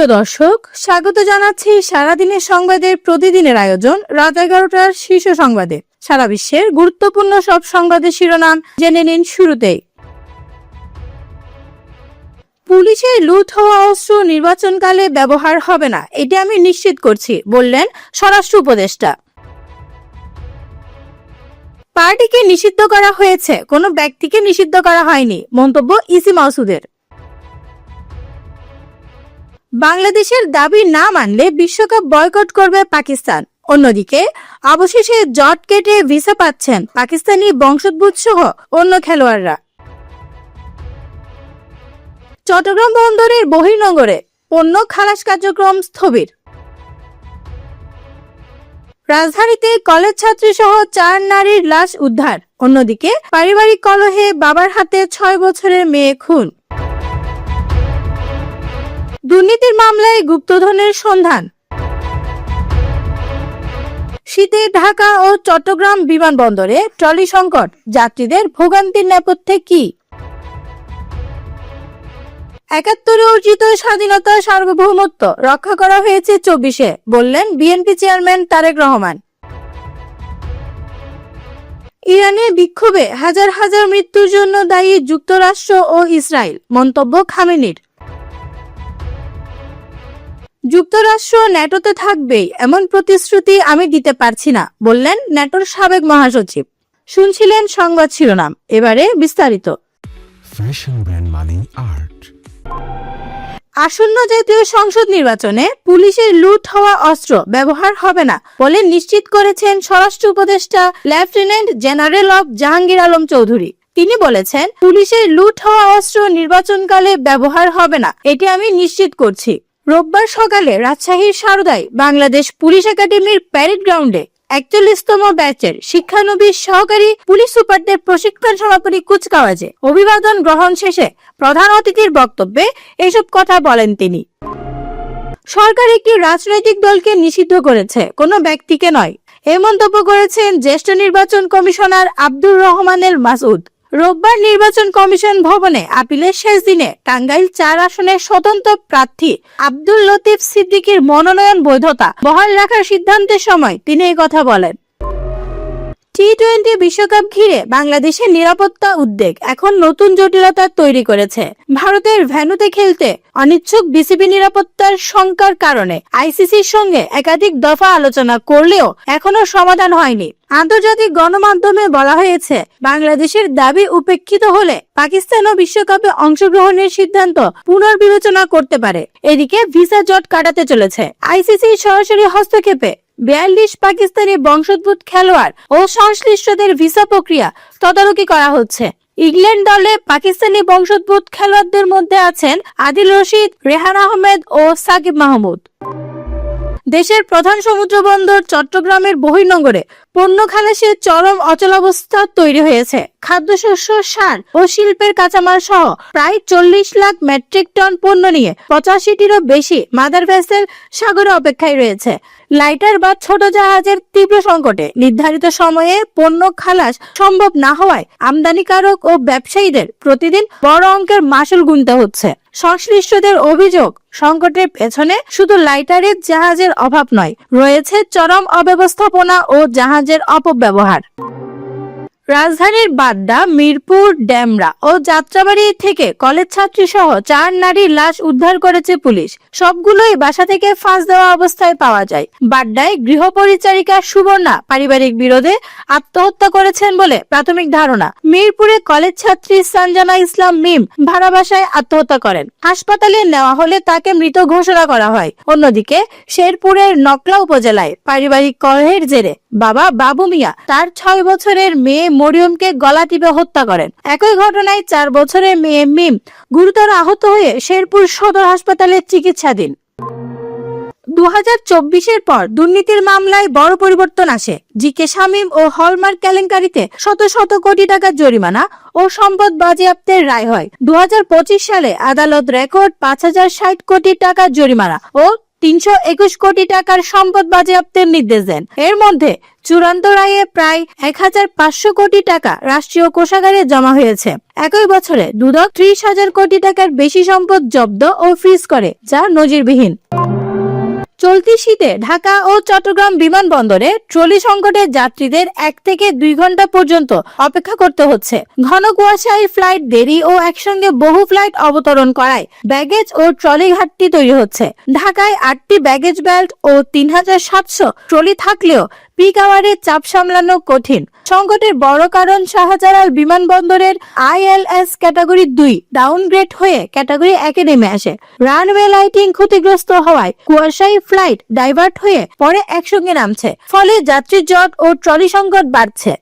প্রিয় দর্শক, স্বাগত জানাচ্ছি সারাদিনের সংবাদের প্রতিদিনের আয়োজন রাত 11টার শীর্ষ সংবাদে। সারা বিশ্বের গুরুত্বপূর্ণ সব সংবাদের শিরোনাম জেনে নিন শুরুতেই। পুলিশের লুট হওয়া অস্ত্র নির্বাচনকালে ব্যবহার হবে না, এটি আমি নিশ্চিত করছি, বললেন স্বরাষ্ট্র উপদেষ্টা। পার্টিকে নিষিদ্ধ করা হয়েছে, কোনো ব্যক্তিকে নিষিদ্ধ করা হয়নি, মন্তব্য ইসি মাসুদের। বাংলাদেশের দাবি না মানলে বিশ্বকাপ বয়কট করবে পাকিস্তান। অন্যদিকে অবশেষে জট কেটে ভিসা পাচ্ছেন পাকিস্তানি বংশোদ্ভূত সহ অন্য খেলোয়াড়রা। চট্টগ্রাম বন্দরের বহির্নোঙরে পণ্য খালাস কার্যক্রম স্থবির। রাজধানীতে কলেজ ছাত্রী সহ 4 নারীর লাশ উদ্ধার। অন্যদিকে পারিবারিক কলহে বাবার হাতে 6 বছরের মেয়ে খুন। দুর্নীতির মামলায় গুপ্তধনের সন্ধান। শীতে ঢাকা ও চট্টগ্রাম বিমানবন্দরে ট্রলি সংকট, যাত্রীদের ভোগান্তির নেপথ্যে কি? 71 অর্জিত স্বাধীনতা সার্বভৌমত্ব রক্ষা করা হয়েছে 24-এ, বললেন বিএনপি চেয়ারম্যান তারেক রহমান। ইরানে বিক্ষোভে হাজার হাজার মৃত্যুর জন্য দায়ী যুক্তরাষ্ট্র ও ইসরায়েল, মন্তব্য খামেনির। যুক্তরাষ্ট্র ন্যাটোতে থাকবেই এমন প্রতিশ্রুতি আমি দিতে পারছি না, বললেন ন্যাটোর সাবেক মহাসচিব। শুনছিলেন সংবাদ শিরোনাম, এবারে বিস্তারিত। ফ্যাশন ব্র্যান্ড মানে আর্ট। আসন্ন জাতীয় সংসদ নির্বাচনে পুলিশের লুট হওয়া অস্ত্র ব্যবহার হবে না বলে নিশ্চিত করেছেন স্বরাষ্ট্র উপদেষ্টা lieutenant general of Jahangir Alam Chowdhury. তিনি বলেছেন, পুলিশের লুট হওয়া অস্ত্র নির্বাচনকালে ব্যবহার হবে না, এটি আমি নিশ্চিত করছি। রোববার সকালে রাজশাহীর সারদায় বাংলাদেশ পুলিশ একাডেমির প্যারেড গ্রাউন্ডে 41তম ব্যাচের শিক্ষানবিশ সহকারী পুলিশ সুপারদের প্রশিক্ষণ সমাপনী কুচকাওয়াজে অভিবাদন গ্রহণ শেষে প্রধান অতিথির বক্তব্যে এসব কথা বলেন তিনি। সরকার একটি রাজনৈতিক দলকে নিষিদ্ধ করেছে, কোনো ব্যক্তিকে নয়, এই মন্তব্য করেছেন জ্যেষ্ঠ নির্বাচন কমিশনার আব্দুর রহমানের মাসুদ। রোববার নির্বাচন কমিশন ভবনে আপিলের শেষ দিনে টাঙ্গাইল 4 আসনের স্বতন্ত্র প্রার্থী আব্দুল লতিফ সিদ্দিকীর মনোনয়ন বৈধতা বহাল রাখার সিদ্ধান্তের সময় তিনি এই কথা বলেন। টি-20 বিশ্বকাপ ঘিরে বাংলাদেশের নিরাপত্তা উদ্বেগ এখন নতুন জটিলতা তৈরি করেছে। ভারতের ভেন্যুতে খেলতে অনিচ্ছুক বিসিবি নিরাপত্তার শঙ্কার কারণে আইসিসির সঙ্গে একাধিক দফা আলোচনা করলেও এখনো সমাধান হয়নি। আন্তর্জাতিক গণমাধ্যমে বলা হয়েছে, বাংলাদেশের দাবি উপেক্ষিত হলে পাকিস্তানও বিশ্বকাপে অংশগ্রহণের সিদ্ধান্ত পুনর্বিবেচনা করতে পারে। এদিকে ভিসা জট কাটাতে চলেছে। আইসিসির সরাসরি হস্তক্ষেপে 42 পাকিস্তানি বংশোদ্ভূত খেলোয়াড় ও সংশ্লিষ্টদের ভিসা প্রক্রিয়া তদারকি করা হচ্ছে। ইংল্যান্ড দলে পাকিস্তানি বংশোদ্ভূত খেলোয়াড়দের মধ্যে আছেন আদিল রশিদ, রেহান আহমেদ ও সাকিব মাহমুদ। দেশের প্রধান সমুদ্র বন্দর চট্টগ্রামের বহির্নোঙরে পণ্য খালাসের চরম অচলাবস্থা তৈরি হয়েছে। খাদ্যশস্য, সার ও শিল্পের কাঁচামাল সহ প্রায় 40 লাখ মেট্রিক টন পণ্য নিয়ে 85টিরও বেশি মাদার ভেসেল সাগরে অপেক্ষায় রয়েছে। লাইটার বা ছোট জাহাজের তীব্র সংকটে নির্ধারিত সময়ে পণ্য খালাস সম্ভব না হওয়ায় আমদানিকারক ও ব্যবসায়ীদের প্রতিদিন বড় অঙ্কের মাসুল গুনতে হচ্ছে। সংশ্লিষ্টদের অভিযোগ, সংকটের পেছনে শুধু লাইটারের জাহাজের অভাব নয়, রয়েছে চরম অব্যবস্থাপনা ও জাহাজের অপব্যবহার। রাজধানীর বাড্ডা, মিরপুর, ডেমরা ও যাত্রাবাড়ি থেকে কলেজ ছাত্রী সহ 4 নারীর লাশ উদ্ধার করেছে পুলিশ। সবগুলোই বাসা থেকে ফাঁস দেওয়া অবস্থায় পাওয়া যায়। বাড্ডায় গৃহপরিচারিকা সুবর্ণা পারিবারিক বিরোধে আত্মহত্যা করেছেন বলে প্রাথমিক ধারণা। মিরপুরে কলেজ ছাত্রী সঞ্জনা ইসলাম মিম ভাড়া বাসায় আত্মহত্যা করেন। হাসপাতালে নেওয়া হলে তাকে মৃত ঘোষণা করা হয়। অন্যদিকে শেরপুরের নকলা উপজেলায় পারিবারিক কলহের জেরে বাবা বাবু মিয়া তার 6 বছরের মেয়ে মরিয়মকে গলা টিপে হত্যা করেন। একই ঘটনায় 4 বছরের মেয়ে মিম গুরুতর আহত হয়ে শেরপুর সদর হাসপাতালে চিকিৎসাধীন। 2024-এর পর দুর্নীতির মামলায় বড় পরিবর্তন আসে। জিকে শামীম ও হলমার্ক কেলেঙ্কারিতে শত শত কোটি টাকা জরিমানা ও সম্পদ বাজেয়াপ্তের রায় হয়। 2025 সালে আদালত রেকর্ড 5060 কোটি টাকা জরিমানা ও 321 কোটি টাকার সম্পদ বাজেয়াপ্তের নির্দেশ দেন। এর মধ্যে চূড়ান্ত রায়ে প্রায় 1500 কোটি টাকা রাষ্ট্রীয় কোষাগারে জমা হয়েছে। একই বছরে দুদক 30,000 কোটি টাকার বেশি সম্পদ জব্দ ও ফ্রিজ করে, যা নজিরবিহীন। চলতি শীতে ঢাকা ও চট্টগ্রাম বিমানবন্দরে ট্রলি সংকটে যাত্রীদের 1 থেকে 2 ঘন্টা পর্যন্ত অপেক্ষা করতে হচ্ছে। ঘন কুয়াশায় ফ্লাইট দেরি ও একসঙ্গে বহু ফ্লাইট অবতরণ করায় ব্যাগেজ ও ট্রলি ঘাটতি তৈরি হচ্ছে। ঢাকায় 8টি ব্যাগেজ বেল্ট ও 3700 ট্রলি থাকলেও পিক আওয়ারে চাপ সামলানো কঠিন। সংকটের বড় কারণ শাহজালাল বিমানবন্দরের ILS ক্যাটাগরি 2 ডাউনগ্রেড হয়ে ক্যাটাগরি 1 নেমে আসে। রানওয়ে লাইটিং ক্ষতিগ্রস্ত হওয়ায় কুয়াশায় ফ্লাইট ডাইভার্ট হয়ে পরে একসঙ্গে নামছে, ফলে যাত্রী জট ও ট্রলি সংকট বাড়ছে।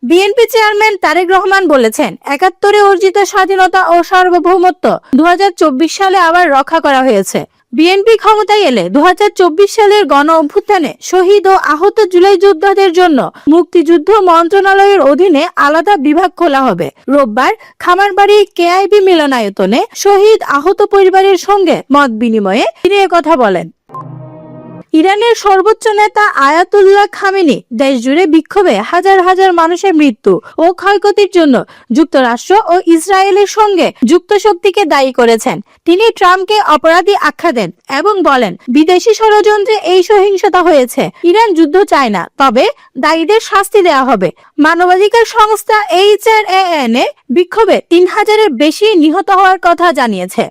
বিএনপি চেয়ারম্যান তারেক রহমান বলেছেন, 71-এ অর্জিত স্বাধীনতা ও সার্বভৌমত্ব 2024 সালে আবার রক্ষা করা হয়েছে। বিএনপি ক্ষমতায় এলে 2024 সালের গণ অভ্যুত্থানে শহীদ ও আহত জুলাই যোদ্ধাদের জন্য মুক্তিযুদ্ধ মন্ত্রণালয়ের অধীনে আলাদা বিভাগ খোলা হবে। রোববার খামারবাড়ি KIB মিলনায়তনে শহীদ আহত পরিবারের সঙ্গে মত বিনিময়ে তিনি একথা বলেন। ইরানের সর্বোচ্চ নেতা আয়াতুল্লাহ খামেনি দেশজুড়ে বিক্ষোভে হাজার হাজার মানুষের মৃত্যু ও ক্ষয়ক্ষতির জন্য যুক্তরাষ্ট্র ও ইসরায়েলের সঙ্গে যুক্ত শক্তিকে দায়ী করেছেন। তিনি ট্রাম্পকে অপরাধী আখ্যা দেন এবং বলেন, বিদেশি ষড়যন্ত্রে এই সহিংসতা হয়েছে। ইরান যুদ্ধ চায় না, তবে দায়ীদের শাস্তি দেওয়া হবে। মানবাধিকার সংস্থা HRAN বিক্ষোভে 3000-এর বেশি নিহত হওয়ার কথা জানিয়েছে।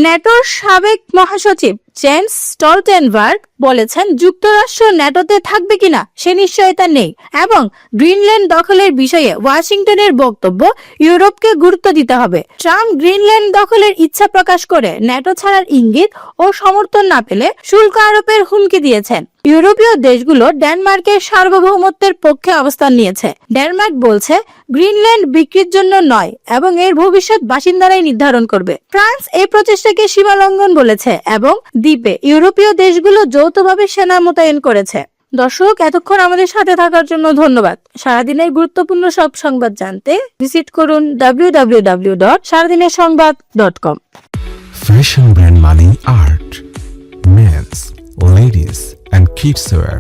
ন্যাটোর সাবেক মহাসচিব জেন্স স্টলটেনবার্গ বলেছেন, যুক্তরাষ্ট্র ন্যাটোতে থাকবে কিনা সে নিশ্চয়তা নেই এবং গ্রিনল্যান্ড দখলের বিষয়ে ওয়াশিংটনের বক্তব্য ইউরোপকে গুরুত্ব দিতে হবে। ট্রাম্প গ্রিনল্যান্ড দখলের ইচ্ছা প্রকাশ করে ন্যাটো ছাড়ার ইঙ্গিত ও সমর্থন না পেলে শুল্ক আরোপের হুমকি দিয়েছেন। ইউরোপীয় দেশগুলো ডেনমার্কের সার্বভৌমত্বের পক্ষে অবস্থান নিয়েছে। ডেনমার্ক বলছে, গ্রিনল্যান্ড বিক্রির জন্য নয় এবং এর ভবিষ্যৎ বাসিন্দারাই নির্ধারণ করবে। ফ্রান্স এই প্রচেষ্টাকে সীমা লঙ্ঘন বলেছে এবং দ্বীপে ইউরোপীয় দেশগুলো যৌথভাবে সেনা মোতায়েন করেছে। দর্শক, এতক্ষণ আমাদের সাথে থাকার জন্য ধন্যবাদ। সারাদিনের গুরুত্বপূর্ণ সব সংবাদ জানতে ভিজিট করুন www.saradinersongbad.com। Fashion brand Mani Art. Men's, ladies and kids wear.